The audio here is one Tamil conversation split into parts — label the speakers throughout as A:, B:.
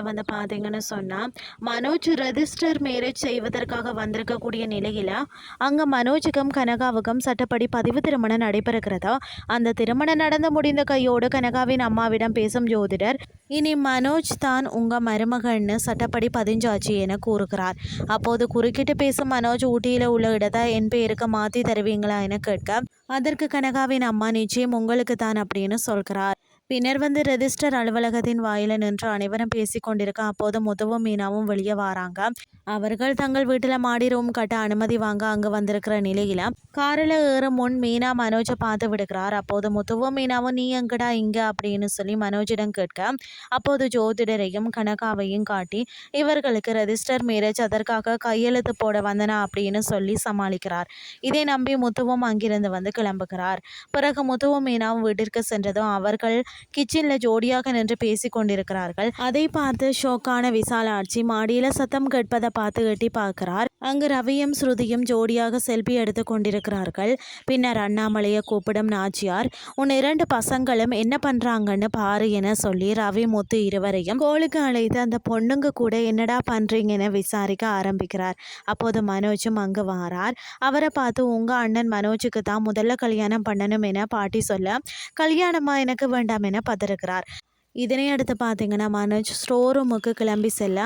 A: வந்து பார்த்தீங்கன்னு சொன்னால் மனோஜ் ரெஜிஸ்டர் மேரேஜ் செய்வதற்காக வந்திருக்கக்கூடிய நிலையில் அங்கே மனோஜுக்கும் கனகாவுக்கும் சட்டப்படி பதிவு திருமணம் நடைபெறுகிறதா. அந்த திருமணம் நடந்து முடிந்த கையோடு கனகாவின் அம்மாவிடம் பேசும் ஜோதிடர், இனி மனோஜ் தான் உங்கள் மருமகன்னு சட்டப்படி பதிஞ்சாச்சு என கூறுகிறார். அப்போது குறுக்கிட்டு பேசும் மனோஜ், ஊட்டியில் உள்ள இடத்தை என் பேருக்கு மாற்றி தருவீங்களா என கேட்க, அதற்கு கனகாவின் அம்மா, நிச்சயம் உங்களுக்கு தான் அப்படின்னு சொல்கிறார். பின்னர் வந்து ரெஜிஸ்டர் அலுவலகத்தின் வாயில நின்று அனைவரும் பேசி கொண்டிருக்க, அப்போது முத்துவும் மீனாவும் வெளியே வராங்க. அவர்கள் தங்கள் வீட்டில் மாடி ரூம் கட்ட அனுமதி வாங்க அங்கே வந்திருக்கிற நிலையில காரில் ஏறும் முன் மீனா மனோஜை பார்த்து விடுகிறார். அப்போது முத்துவும் மீனாவும், நீ எங்கடா இங்க அப்படின்னு சொல்லி மனோஜிடம் கேட்க, அப்போது ஜோதிடரையும் கனகாவையும் காட்டி இவர்களுக்கு ரெஜிஸ்டர் மேரேஜ், அதற்காக கையெழுத்து போட வந்தனா அப்படின்னு சொல்லி சமாளிக்கிறார். இதை நம்பி முத்துவும் அங்கிருந்து வந்து கிளம்புகிறார். பிறகு முத்துவும் மீனாவும் வீட்டிற்கு சென்றதும் அவர்கள் கிச்சனில் ஜோடியாக நின்று பேசி கொண்டிருக்கிறார்கள். அதை பார்த்து ஷோக்கான விசாலாட்சி மாடியில் சத்தம் கேட்பதை பார்த்து எட்டி பார்க்கிறார். அங்கு ரவியும் ஸ்ருதியும் ஜோடியாக செல்ஃபி எடுத்து கொண்டிருக்கிறார்கள். பின்னர் அண்ணாமலையை கூப்பிடும் நாச்சியார், உன் 2 பசங்களும் என்ன பண்றாங்கன்னு பாரு என சொல்லி ரவி முத்து இருவரையும் கோளுக்கு அழைத்து அந்த பொண்ணுங்க கூட என்னடா பண்றீங்கன்னு விசாரிக்க ஆரம்பிக்கிறார். அப்போது மனோஜும் அங்கு வாரார். அவரை பார்த்து, உங்க அண்ணன் மனோஜுக்கு தான் முதல்ல கல்யாணம் பண்ணணும் என பாட்டி சொல்ல, கல்யாணமா எனக்கு வேண்டாம் என பதறுகிறார். இதனை அடுத்து பார்த்தீங்கன்னா மனோஜ் ஸ்டோர் ரூமுக்கு கிளம்பி செல்ல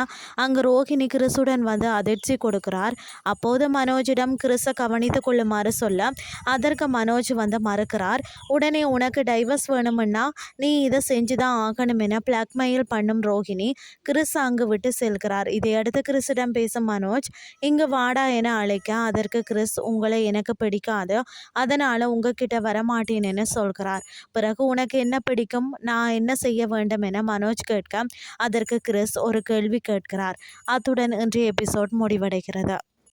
A: அங்கு ரோஹிணி கிறிஸுடன் வந்து அதிர்ச்சி கொடுக்கிறார். அப்போது மனோஜிடம் கிறிஸை கவனித்து கொள்ளுமாறு சொல்ல, அதற்கு மனோஜ் வந்து மறுக்கிறார். உடனே உனக்கு டைவர்ஸ் வேணும்னா நீ இதை செஞ்சுதான் ஆகணும் என பிளாக்மெயில் பண்ணும் ரோஹிணி கிறிஸ் அங்கு விட்டு செல்கிறார். இதையடுத்து கிறிஸிடம் பேசும் மனோஜ், இங்கு வாடா என அழைக்க, அதற்கு கிறிஸ், உங்களை எனக்கு பிடிக்காது, அதனால் உங்ககிட்ட வரமாட்டேன்னு சொல்கிறார். பிறகு உனக்கு என்ன பிடிக்கும், நான் என்ன செய்ய வேண்டும் என மனோஜ் கேட்க, அதற்கு கிறிஸ் ஒரு கேள்வி கேட்கிறார். அத்துடன் இன்றைய எபிசோட் முடிவடைகிறது.